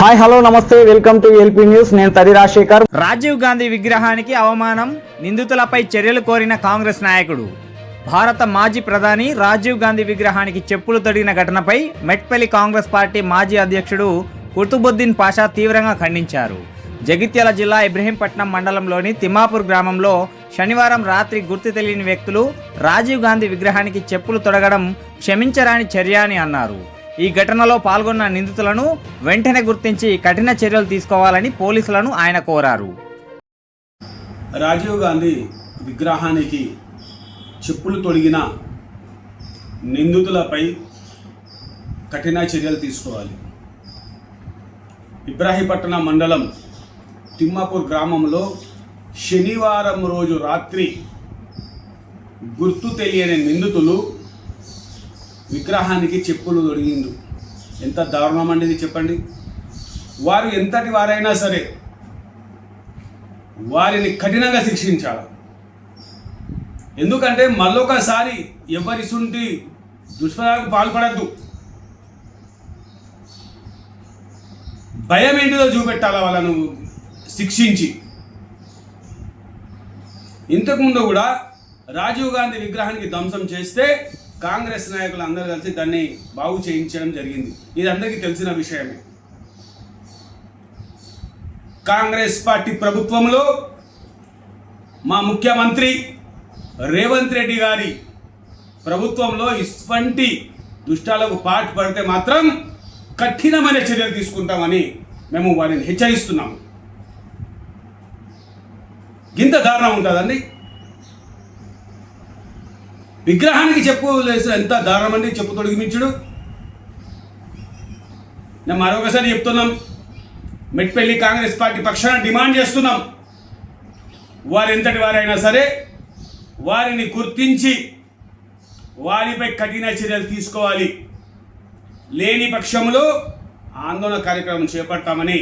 Hi hello నమస్తే welcome to LP news. నేను తడి రాజశేఖర్. రాజీవ్ గాంధీ విగ్రహానికి అవమానం, నిందితులపై చర్యలు కోరిన కాంగ్రెస్ నాయకుడు. భారత మాజీ ప్రధాని రాజీవ్ గాంధీ విగ్రహానికి చెప్పులు తొడిగిన ఘటనపై మెట్పల్లి కాంగ్రెస్ పార్టీ మాజీ అధ్యక్షుడు కుతుబుద్దీన్ పాషా తీవ్రంగా ఖండించారు. జగిత్యాల జిల్లా ఇబ్రహీంపట్నం మండలంలోని తిమ్మాపూర్ గ్రామంలో శనివారం రాత్రి గుర్తు తెలియని వ్యక్తులు రాజీవ్ గాంధీ విగ్రహానికి చెప్పులు తొడగడం క్షమించరాని చర్య అని అన్నారు. ఈ ఘటనలో పాల్గొన్న నిందితులను వెంటనే గుర్తించి కఠిన చర్యలు తీసుకోవాలని పోలీసులను ఆయన కోరారు. రాజీవ్ గాంధీ విగ్రహానికి చెప్పులు తొడిగిన నిందితులపై కఠిన చర్యలు తీసుకోవాలి. ఇబ్రాహీంపట్నం మండలం తిమ్మాపూర్ గ్రామంలో శనివారం రోజు రాత్రి గుర్తు తెలియని నిందితులు విగ్రహానికి చెప్పులు తొడిగిండు. ఎంత దారుణం అండి ఇది, చెప్పండి. వారు ఎంతటి వారైనా సరే వారిని కఠినంగా శిక్షించాలి. ఎందుకంటే మళ్ళొకసారి ఎవరిసుంటి దుష్ప్రయోగాలకు పాల్పడద్దు. భయం ఏంటిదో చూపెట్టాలి వాళ్ళను శిక్షించి. ఇంతకుముందు కూడా రాజీవ్ గాంధీ విగ్రహానికి ధ్వంసం చేస్తే కాంగ్రెస్ నాయకులు అందరూ కలిసి దాన్ని బాగు చేయించడం జరిగింది. ఇది అందరికీ తెలిసిన విషయమే. కాంగ్రెస్ పార్టీ ప్రభుత్వంలో మా ముఖ్యమంత్రి రేవంత్ రెడ్డి గారి ప్రభుత్వంలో ఇటువంటి దుష్టాలకు పాటుపడితే మాత్రం కఠినమైన చర్యలు తీసుకుంటామని మేము వారిని హెచ్చరిస్తున్నాము. ఇంత దారుణం ఉంటుందండి. విగ్రహానికి చెప్పు లేదు, ఎంత దారుణం అండి చెప్పు తొడిగిమించుడు. నేను మరొకసారి చెప్తున్నాం, మెట్పల్లి కాంగ్రెస్ పార్టీ పక్షాన డిమాండ్ చేస్తున్నాం. వారు ఎంతటి వారైనా సరే వారిని గుర్తించి వారిపై కఠిన చర్యలు తీసుకోవాలి. లేని పక్షంలో ఆందోళన కార్యక్రమం చేపడతామని